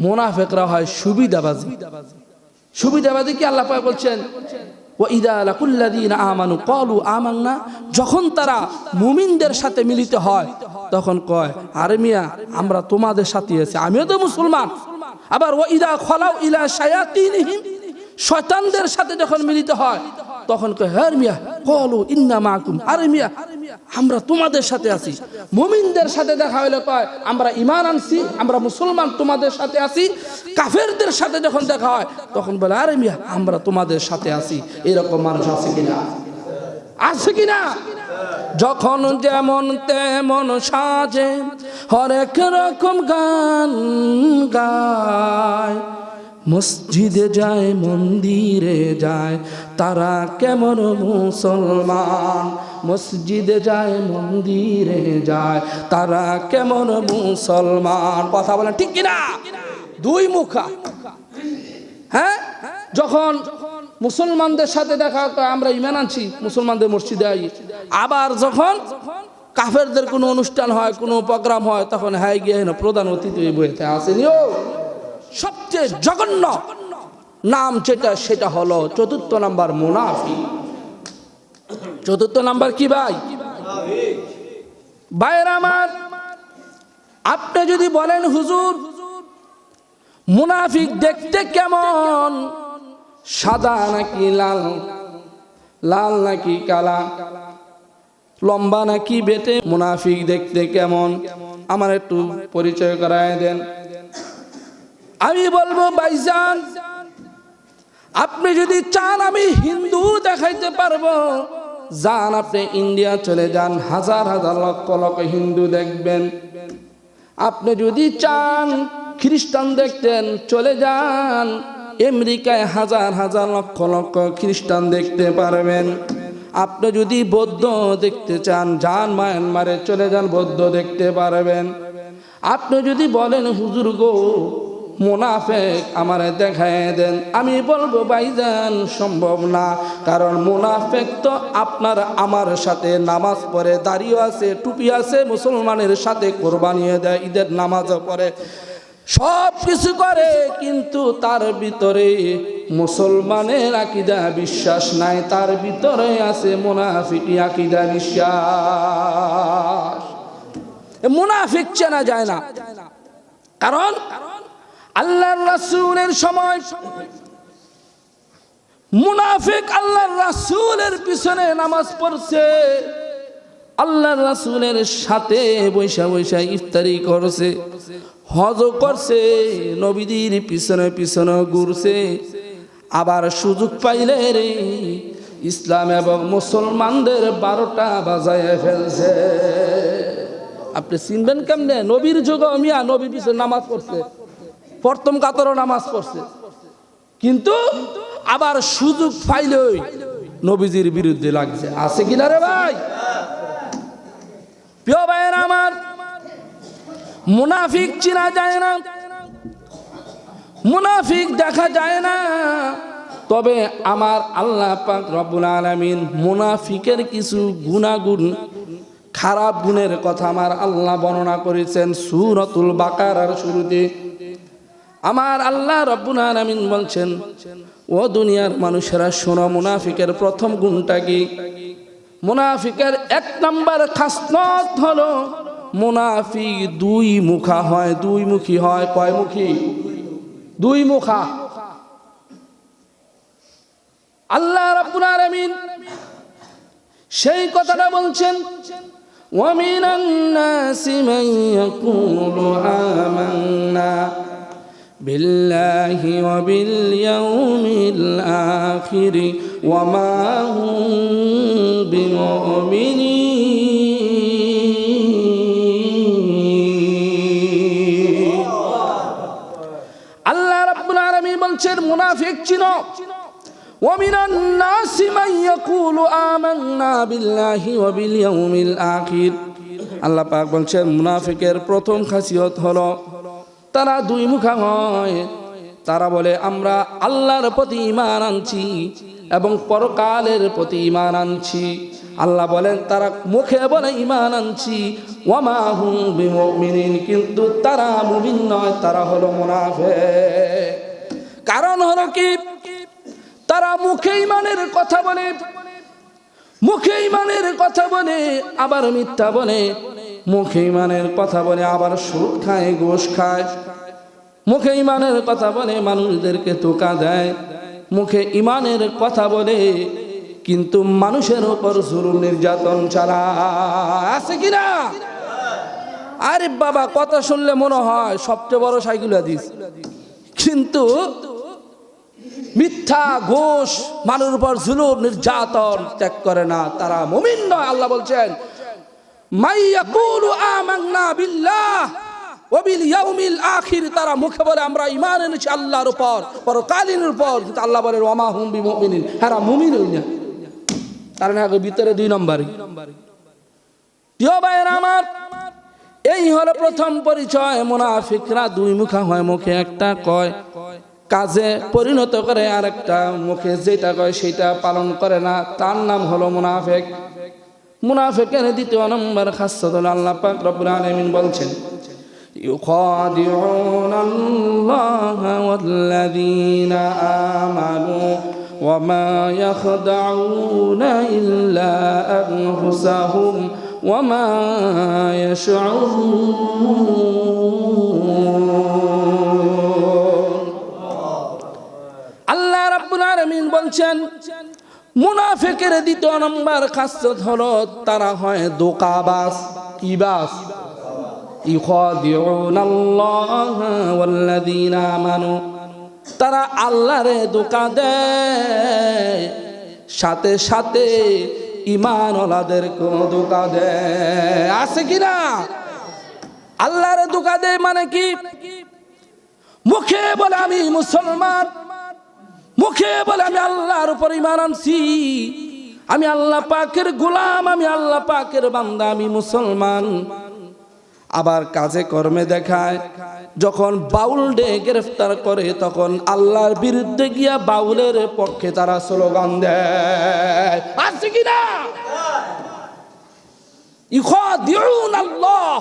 মুনাফিকরা হয় সুবিধাবাজি। সুবিধাবাজি কি আল্লাহ পাক বলছেন, ওয়াইদা লাকুল্লাযীনা আমানু ক্বালু আমান্না, যখন তারা মুমিনদের সাথে মিলিত হয় তখন কয়, আরে মিয়া আমরা তোমাদের সাথে আছি, আমিও তো মুসলমান। আবার ওয়াইদা খালাউ ইলা শায়াতিনহিম, শয়তানদের সাথে যখন মিলিত হয় তখন কয়, হ্যাঁ মিয়া ক্বালু ইন্না মাআকুম, আরে মিয়া আমরা তোমাদের সাথে আছি। মুমিনদের সাথে দেখা হইলে কয় আমরা ঈমান আনছি, আমরা মুসলমান, তোমাদের সাথে আছি। কাফেরদের সাথে যখন দেখা হয় তখন বলে, আরে মিয়া আমরা তোমাদের সাথে আছি। এরকম মানুষ আছে কিনা? আছে কিনা? যখন যেমন তেমন সাজে, হরেক রকম গান গায়, মসজিদে যায় মন্দিরে যায়, তারা কেমন মুসলমান। মসজিদে যায় মন্দিরে যায়, তারা কেমন মুসলমান। কথা বলেন ঠিক কিনা? দুই মুখা। হ্যাঁ, যখন মুসলমানদের সাথে দেখা হয় আমরা ঈমান আনছি, মুসলমানদের মসজিদে আই। আবার যখন কাফেরদের কোনো অনুষ্ঠান হয়, কোনো প্রোগ্রাম হয়, তখন হ্যাঁ গিয়ে প্রধান অতিথি বইতে আসেনিও। সবচেয়ে জঘন্য নাম যেটা, সেটা হলো ৪র্থ নাম্বার মুনাফিক। ৪র্থ নাম্বার কি ভাই? ভাইরা আমার, আপনি যদি বলেন হুজুর মুনাফিক দেখতে কেমন, সাদা নাকি লাল, লাল নাকি কালা, লম্বা নাকি বেটে, মুনাফিক দেখতে কেমন আমার একটু পরিচয় করায় দেন। আমি বলবো ভাইজান, আপনি যদি চান আমি হিন্দু দেখাইতে পারবো, যান আপনি ইন্ডিয়া চলে যান, হাজার হাজার লক্ষ লক্ষ হিন্দু দেখবেন। আপনি যদি চান খ্রিস্টান দেখতেন, চলে যান আমেরিকায়, হাজার হাজার লক্ষ লক্ষ খ্রিস্টান দেখতে পারবেন। আপনি যদি বৌদ্ধ দেখতে চান, যান মায়ানমারে চলে যান, বৌদ্ধ দেখতে পারবেন। আপনি যদি বলেন হুজুর গো মুনাফিক আমারে দেখায় দেন, আমি বলবো ভাইজান সম্ভব না। কারণ মুনাফিক তো আপনার আমার সাথে নামাজ পড়ে, দাড়িও আছে, টুপি আছে, মুসলমানের সাথে কোরবানিও দেয়, ঈদের নামাজও পড়ে, সব কিছু করে, কিন্তু তার ভিতরে মুসলমানের আকীদা বিশ্বাস নাই, তার ভিতরে আছে মুনাফিকি আকীদা বিশ্বাস। মুনাফিক চেনা যায় না। কারণ আল্লাহর রাসূলের সময় মুনাফিক আল্লাহর রাসূলের পিছনে নামাজ পড়ছে, আল্লাহর রাসূলের সাথে বৈশা বৈশা ইফতারি করছে, হজ করছে, নবীদের পিছনে পিছনে ঘুরছে। আবার সুযোগ পাইলে রে ইসলাম এবং মুসলমানদের 12টা বাজায় ফেলছে। আপনি চিনবেন কেমনে? নবীর যুগ মিয়া নবীর পিছনে নামাজ পড়ছে, প্রথম কাতরও নামাজ পড়ছে, কিন্তু আবার সুযোগ পাইলেই নবীজির বিরুদ্ধে লাগছে। আছে কিনা রে ভাই? প্রিয় ভাইয়েরা আমার, মুনাফিক চিনা যায় না, মুনাফিক দেখা যায় না। তবে আমার আল্লাহ পাক রব্বুল আলামিন মুনাফিকের কিছু গুনাগুণ, খারাপ গুণের কথা আমার আল্লাহ বর্ণনা করেছেন সূরাতুল বাকারার শুরুতে। আমার আল্লাহ রব্বুল আলামিন বলছেন, ও দুনিয়ার মানুষেরা শোনো, মুনাফিকের প্রথম গুণটা কি? মুনাফিকের 1 নাম্বার খাসলত হলো মুনাফিক দুই মুখা হয়, দুই মুখী হয়। কয় মুখী? দুই মুখা। আল্লাহ রাব্বুল আলামিন সেই কথাটা বলছেন, ওয়া মিনান নাসি মান ইয়াকুলু আমান্না বিল্লাহি ওয়া বিল ইয়াউমিল আখির ওয়া মা হুম বিমুমিনিন। আল্লাহ রাব্বুল আলামিন বলছেন মুনাফিক চিনো। ওয়া মিনান নাসি মান ইয়াকুলু আমান্না বিল্লাহি ওয়া বিল ইয়াউমিল আখির। আল্লাহ পাক বলছেন মুনাফিকের প্রথম খাসিয়ত হলো তারা দুই মুখা হয়। তারা বলে আমরা আল্লাহর প্রতি ঈমান আনছি এবং পরকালের প্রতি ঈমান আনছি, আল্লাহ বলেন তারা মুখে বলে ঈমান আনছি ওয়া মা হুম বিমুমিনিন, কিন্তু তারা মুমিন নয়, তারা হলো মুনাফিক। কারণ হলো কি, তারা মুখে ঈমানের কথা বলে, মুখে ঈমানের কথা বলে আবার মিথ্যা বলে, মুখে ঈমানের কথা বলে আবার সুদ খায়, ঘুষ খায়, মুখে ঈমানের কথা বলে মানুষদেরকে ধোঁকা দেয়, মুখে ঈমানের কথা বলে কিন্তু মানুষের উপর জুলুম নির্যাতন চালায়। আছে কিনা? আরে বাবা, কথা শুনলে মনে হয় সবচেয়ে বড় সাইকেল হাদিস, কিন্তু মিথ্যা ঘুষ মানুষের উপর জুলুম নির্যাতন ত্যাগ করে না, তারা মুমিন নয়। আল্লাহ বলছেন মাই ইয়াকুলু আমান্না বিল্লাহ ওয়া বিল ইয়াউমিল আখির, তারা মুখে বলে আমরা ঈমান এনেছি আল্লাহর উপর, পরকালীনের উপর, কিন্তু আল্লাহ বলে ওয়া মা হুম বিমুমিনিন, এরা মুমিন হই না। কারণ আগে ভিতরে 2 নম্বরই। প্রিয় ভাইয়েরা আমার, এই হলো প্রথম পরিচয়। মুনাফিকরা দুই মুখা হয়, মুখে একটা কয়, কাজে পরিণত করে আরেকটা, মুখে যেটা কয় সেটা পালন করে না, তার নাম হলো মুনাফিক। মুনাফিকের দ্বিতীয় নম্বর খাসিয়ত হলো আল্লাহ পাক রব্বুল আলামিন বলছেন ইউখাদিউনাল্লাহা ওয়াল্লাযীনা আমানু ওয়া মা ইয়াখদাউনা ইল্লা আনফুসাহুম ওয়া মা ইয়াশউরুন। আল্লাহ রাব্বুল আলামিন বলছেন মুনাফিকের দ্বিতীয় নম্বর খাসিয়ত হলো তারা হয় ধোঁকাবাজ। কি বাস? ইউখাদিউনাল্লাহা ওয়াল্লাযীনা আমানু, তারা আল্লাহরে ধোঁকা দেয়, সাথে সাথে ঈমানওয়ালাদেরকে ধোঁকা দেয়। আছে কিনা? আল্লাহরে ধোঁকা দেয় মানে কি? মুখে বলে আমি মুসলমান, মুখে বলে আমি আল্লাহর উপর ঈমান আনছি, আমি আল্লাহ পাকের গোলাম, আমি আল্লাহ পাকের বান্দা, আমি মুসলমান, আবার কাজে কর্মে দেখায়। যখন বাউলদের গ্রেফতার করে তখন আল্লাহর বিরুদ্ধে গিয়া বাউলের পক্ষে তারা স্লোগান দেয়। আছে কিনা? ইউখাদিউনাল্লাহ,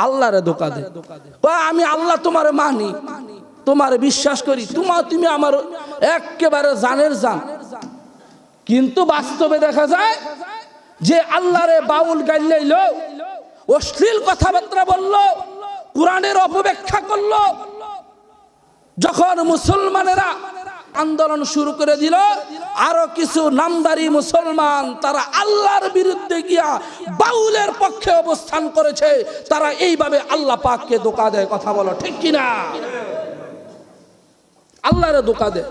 আল্লাহরে ধোঁকা দেয়। আমি আল্লাহ তোমারে মানি, তোমারে বিশ্বাস করি, তুমি আমার একেবারে জানের জান, কিন্তু বাস্তবে দেখা যায় যে আল্লাহরে বাউল গাইল, অশ্লীল কথাবার্তা বলল, কোরআনের অপব্যাখ্যা করল। যখন মুসলমানেরা আন্দোলন শুরু করে দিল, আরো কিছু নামদারি মুসলমান তারা আল্লাহর বিরুদ্ধে গিয়া বাউলের পক্ষে অবস্থান করেছে। তারা এইভাবে আল্লাহ পাককে ধোঁকা দেয়। কথা বলো ঠিক কিনা? আল্লাহরে ধোঁকা দেয়,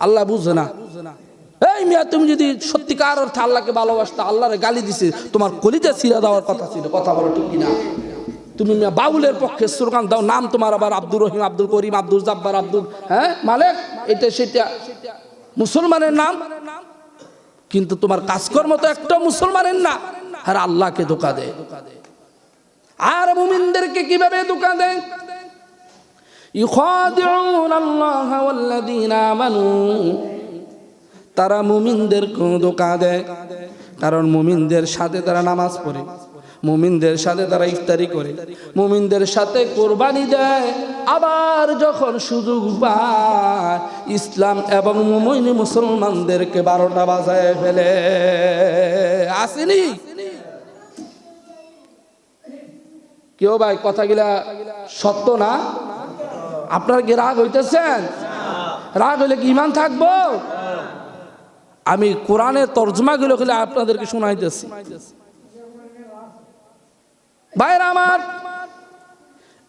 আল্লাহ বুঝে না। এই মিয়া, তুমি যদি সত্যিকার অর্থে আল্লাহকে ভালোবাসতে, আল্লাহরে গালি দিছে, তোমার কলিজা ছিঁড়া দেওয়ার কথা ছিল। কথা বলো ঠিক কিনা? তুমি মিয়া বাউলের পক্ষে স্লোগান দাও, নাম তোমার আবার আব্দুর রহিম, আব্দুল করিম, আব্দুল জাব্বার, আব্দুল মালিক, এটা সেটা মুসলমানের নাম, কিন্তু তোমার কাজকর্ম তো একটা মুসলমানের না। আর আল্লাহকে ধোঁকা দেয়। আর মুমিনদেরকে কিভাবে ধোঁকা দেয়? ইউখাদিউনাল্লাহা ওয়াল্লাযীনা আমানু, তারা মুমিনদেরকে ধোঁকা দেয়। কারণ মুমিনদের সাথে তারা নামাজ পড়ে, মুমিনদের সাথে তারা ইফতারি করে, মুমিনদের সাথে কোরবানি দেয়, আবার যখন সুযোগ পায় ইসলাম এবং মুমিন মুসলমানদেরকে 12টা বাজায় ফেলে। আসেনি কেউ? ভাই কথাগুলা সত্য না? আপনারা কি রাগ হইতেছেন? রাগ হইলে কি ঈমান থাকবো? আমি কোরআনের তরজমাগুলো খুলে আপনাদেরকে শোনাইতেছি। ভাইরা আমার,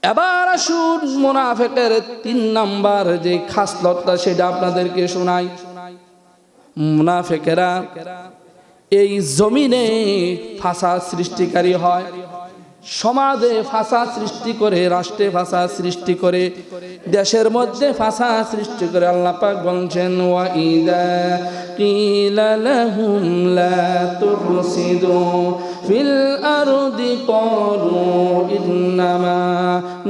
এবার আসুন মুনাফিকের 3 নাম্বার যে খাসলতটা সেটা আপনাদেরকে শোনাই। মুনাফিকেরা এই জমিনে ফাসাদ সৃষ্টিকারী হয়, সমাজে ফাসাদ সৃষ্টি করে, রাষ্ট্রে ফাসাদ সৃষ্টি করে, দেশের মধ্যে ফাসাদ সৃষ্টি করে। আল্লাহ পাক বলছেন ওয়া ইযা কিলা লাহুম লা তুফসিদু ফিল আরদি ক্বালু ইন্নামা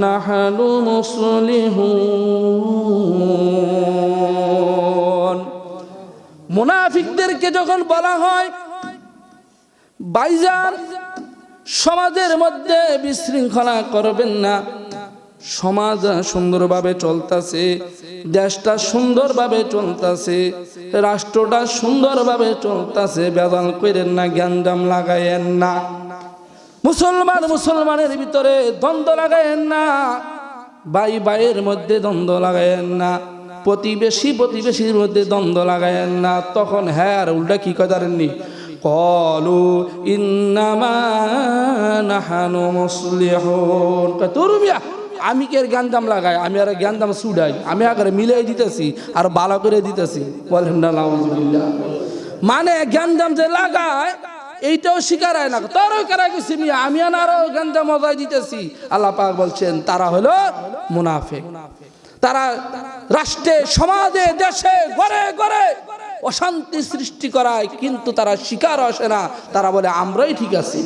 নাহনু মুসলিহুন। মুনাফিকদেরকে যখন বলা হয় ভাইজান, সমাজের মধ্যে বিশৃঙ্খলা করবেন না। সমাজ সুন্দরভাবে চলতেছে, দেশটা সুন্দরভাবে চলতেছে, রাষ্ট্রটা সুন্দরভাবে চলতেছে, বেজাল করেন না, জ্ঞানজাম লাগায়েন না। মুসলমানের ভিতরে দ্বন্দ্ব লাগায়েন না, ভাই ভাইয়ের মধ্যে দ্বন্দ্ব লাগায়েন না, প্রতিবেশীর মধ্যে দ্বন্দ্ব লাগায়েন না। তখন হ্যাঁ আর উল্টা কি করেননি, ক্বালু ইন্নামা নাহানু মুসলিহুন। তোর মিয়া আমি কি আর জ্ঞানদাম লাগাই, আমি আর জ্ঞানদাম ছুড়াই, আমি আগে মিলাই দিতেছি আর ভালো করে দিতেছি। বলেন না নাউজুবিল্লাহ। মানে জ্ঞানদাম যে লাগায় এইটাও স্বীকার হয় না, তোর কারা গেছি মিয়া, আমি আরো জ্ঞানদাম মজাই দিতেছি। আল্লাহ পাক বলছেন তারা হলো মুনাফিক। তারা রাষ্ট্রে, সমাজে, দেশে, ঘরে ঘরে অশান্তি সৃষ্টি করায়, কিন্তু তারা স্বীকার আসে না। তারা বলে আমরাই ঠিক আছি,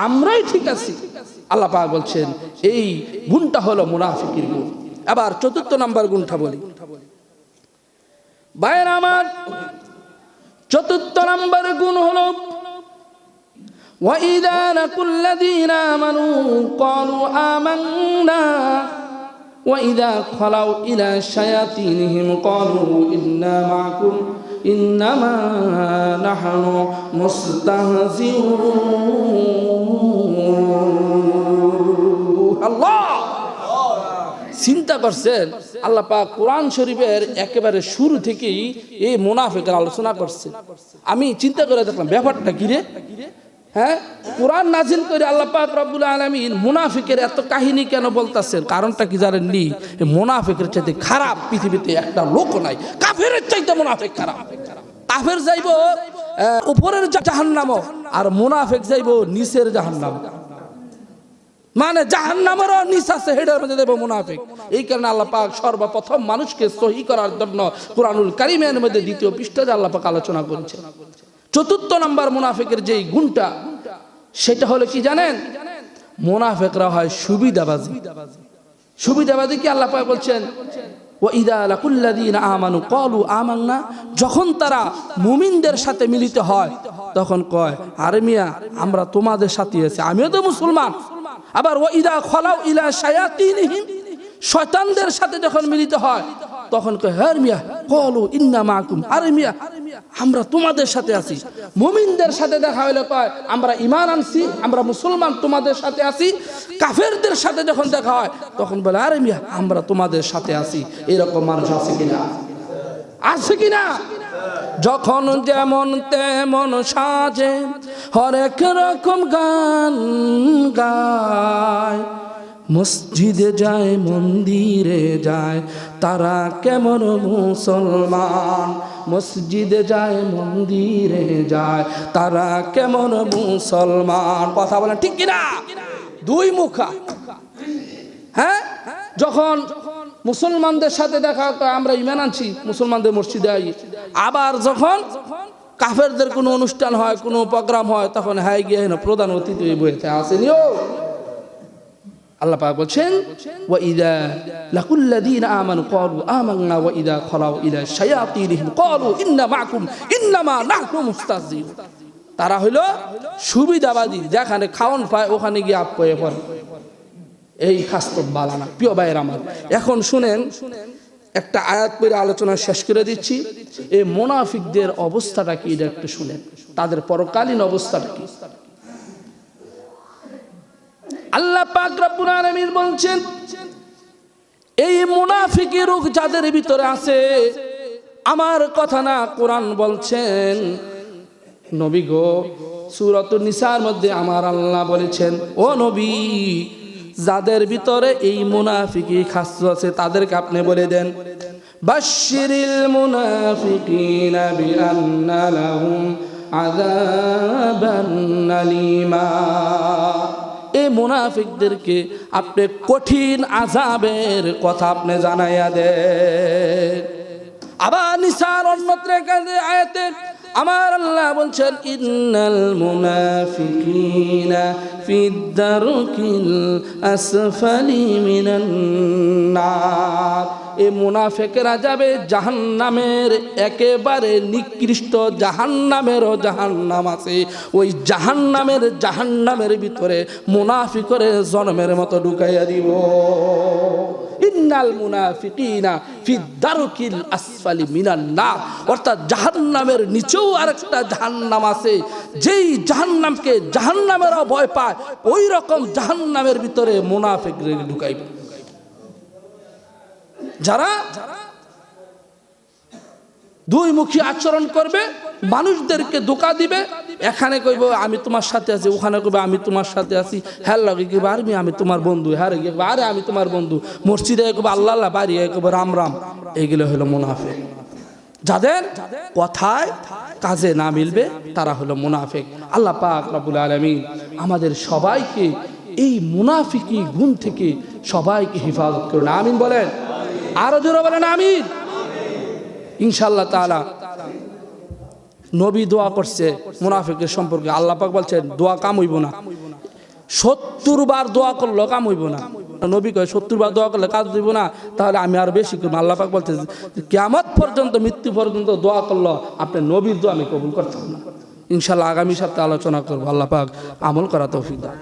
আমরাই ঠিক আছি। আল্লাহ পাক বলছেন এই গুণটা হলো মুনাফিকের গুণ। আবার চতুর্থ নাম্বার গুণটা বলি ভাইয়ের আমার, চতুর্থ নাম্বার গুণ হলো ওয়াইদা লাকুল্লাযীনা আমানু ক্বালু আমান্না ওয়াইদা খালাউ ইলা শায়াতিনহিম ক্বালু ইন্না মাআকুম ইন্নামা নাহনু মুস্তাহজিউন। আল্লাহ চিন্তা করছেন, আল্লাহ পাক কোরআন শরীফের একেবারে শুরু থেকেই এই মুনাফিকের আলোচনা করছে। আমি চিন্তা করে দেখলাম ব্যাপারটা কি রে, হ্যাঁ কোরআন নাজিল করে আল্লাহ পাক রব্বুল আলামিন মুনাফিকের এত কাহিনী কেন বলতেছেন? কারণটা কি জানেননি? মুনাফিকের চাইতে খারাপ পৃথিবীতে একটা লোক নাই, কাফেরের চাইতে মুনাফিক খারাপ। কাফের যাইব উপরের জাহান্নাম, আর মুনাফিক যাইব নিচের জাহান্নাম। মানে জাহান্নামেরও নিচ আছে, হেডের মধ্যে দেব মুনাফিক। এই কারণে আল্লাহ পাক সর্বপ্রথম মানুষকে সহি করার জন্য কুরআনুল কারীমের মধ্যে দ্বিতীয় পৃষ্ঠাতে আল্লাহ পাক আলোচনা করেছেন। চতুর্থ নাম্বার মুনাফিকের যেই গুণটা, সেটা হলো কি জানেন? মুনাফিকরা হয় সুবিধাবাজি। সুবিধাবাজি কি আল্লাহ পাক বলছেন ওয়াইদা লাকুল্লাযীনা আমানু ক্বালু আমান্না, যখন তারা মুমিনদের সাথে মিলিত হয় তখন কয় আরে মিয়া আমরা তোমাদের সাথে আছি, আমিও তো মুসলমান। আবার ওয়াইদা খালাউ ইলা শায়াতিনহিম, শয়তানদের সাথে যখন মিলিত হয় তখন কয় হ্যাঁ মিয়া ক্বালু ইন্না মাআকুম, আরে মিয়া আমরা তোমাদের সাথে আছি। মুমিনদের সাথে দেখা হইলে কয় আমরা ঈমান আনছি, আমরা মুসলমান, তোমাদের সাথে আছি। কাফেরদের সাথে যখন দেখা হয় তখন বলে আরে মিয়া আমরা তোমাদের সাথে আছি। এরকম মানুষ আছে কিনা? আছে কিনা? যখন যেমন তেমন সাজে, হরেক রকম গান গায়, মসজিদে যায় মন্দিরে যায়, তারা কেমন মুসলমান। মসজিদে যায় মন্দিরে যায়, তারা কেমন মুসলমান। কথা বলেন ঠিক কিনা? দুই মুখা। হ্যাঁ, যখন মুসলমানদের সাথে দেখা আমরা ঈমান আনছি, মুসলমানদের মসজিদে আই। আবার যখন কাফেরদের কোনো অনুষ্ঠান হয়, কোনো প্রোগ্রাম হয়, তখন হ্যাঁ গিয়ে প্রধান অতিথি বইতে আসেনিও। আল্লাহ পাক বলছেন ওয়াইদা লাকুল্লাযীনা আমানু ক্বালু আমান্না ওয়াইদা খালাউ ইলা শায়াতিনহিম ক্বালু ইন্না মাআকুম ইন্নামা নাহনু মুস্তাহজিউন। তারা হইল সুবিধাবাদী, যেখানে খাওন পায় ওখানে গিয়ে আপ করে পড়ে। এই খাস্তব বালানা। প্রিয় ভাইয়ের আমার, এখন শুনেন একটা আয়াত পড়ে আলোচনা শেষ করে দিচ্ছি। এই মুনাফিকদের অবস্থাটা কি এটা একটু শুনেন, তাদের পরকালীন অবস্থাটা কি। আল্লাহ পাক রব্বুল আলামিন বলছেন এই মুনাফিকের রূপ যাদের ভিতরে আছে, আমার কথা না কোরআন বলছেন, নবী গো সূরাতুন নিসার মধ্যে আমার আল্লাহ বলেছেন ও নবী, যাদের ভিতরে এই মুনাফিকি খাসলত আছে তাদেরকে আপনি বলে দেন বাশশিরিল মুনাফিকিনা বিআন্না লাহুম আযাবান আলীমা। এই মুনাফিকদেরকে আপনি কঠিন আযাবের কথা আপনি জানাইয়া দেন। আবার নিসার অন্যত্র আয়াতে আমার আল্লাহ বলছেন ইন্নাল মুনাফিকিনা ফিদ-দারকিল আসফালি মিনান নার। এই মুনাফিকরা যাবে জাহান্নামের একেবারে নিকৃষ্ট জাহান্নামেরও জাহান্নাম আছে, ওই জাহান্নামের ভিতরে মুনাফিকরে জন্মের মতো ঢুকাইয়া দিব। ইন্নাল মুনাফিকিনা ফিদ-দারকিল আসফালি মিনান নার, অর্থাৎ জাহান্নামের নিচেও আরেকটা জাহান্নাম আছে, যেই জাহান্নামকে জাহান্নামেরও ভয় পায় ওই রকম জাহান্নামের ভিতরে মুনাফিকরে ঢুকাইবে। যারা দুই মুখী আচরণ করবে, মানুষদেরকে ধোঁকা দিবে, এখানে কইব আমি তোমার সাথে আছি, ওখানে কইব আমি তোমার সাথে আছি, হ্যাঁ লগে কি বারবি আমি তোমার বন্ধু, হ্যাঁ রে আরে আমি তোমার বন্ধু, মসজিদে কইব আল্লাহ আল্লাহ, বাড়ি কইব রাম রাম। এইগুলো হলো মুনাফিক। যাদের কথায় কাজে না মিলবে তারা হলো মুনাফিক। আল্লাহ পাক রব্বুল আলামিন আমাদের সবাইকে এই মুনাফিকি গুণ থেকে সবাইকে হেফাজত করুন, আমিন বলেন। আরো জোরে বলেন আমিন। ইনশাআল্লাহ তাআলা নবী দোয়া করছে মুনাফিকের সম্পর্কে। আল্লাহ পাক বলছেন দোয়া কাম হইব না, 70 বার দোয়া করলে কাম হইব না। নবী কয় 70 বার দোয়া করলে কাজ হইব না, তাহলে আমি আর বেশি করব। আল্লাহ পাক বলছে কিয়ামত পর্যন্ত, মৃত্যু পর্যন্ত দোয়া করলে আপনি নবীর দোয়া আমি কবুল করতাম না। ইনশাআল্লাহ আগামী সপ্তাহে আলোচনা করব। আল্লাহ পাক আমল করা তৌফিক দান।